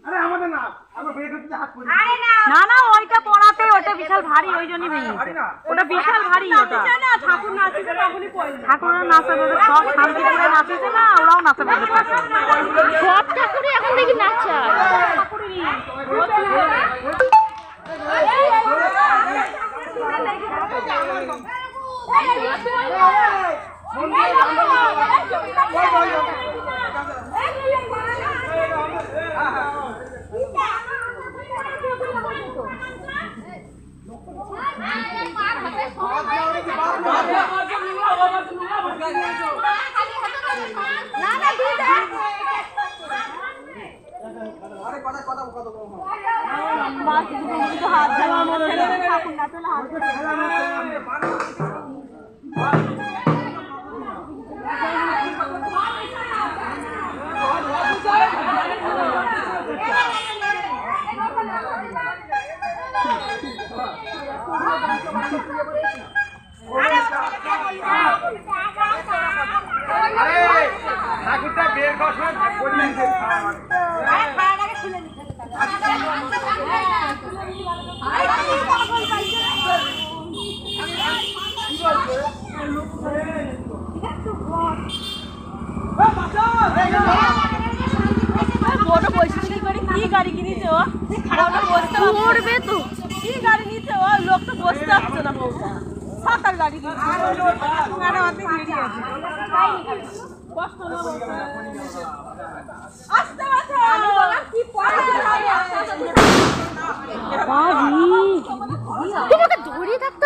আরে আমাদের না আমরা বের করতে হাত পড়ি না না ওইটা পড়াতে ওটা বিশাল ভারী ওই জন্যই ভেঙে ওটা বিশাল ভারী ওটা না ঠাকুর নাচিছে তখনই পড়ে ঠাকুরের নাচাবে সব শান্তিপুরে নাচিছে না ওরাও নাচাবে সব ঠাকুরই এখন দেখি নাচছে ঠাকুরটা বের করার কি গাড়ি কিনেছে ও পড়বে তো কি গাড়ি নিচ্ছে ও লোক তো বসতে পারছে না বউটা সাতার গাড়ি কিনেছে কষ্ট না আসতে আছে আমি বললাম কি তোমাকে জড়িয়ে থাকতে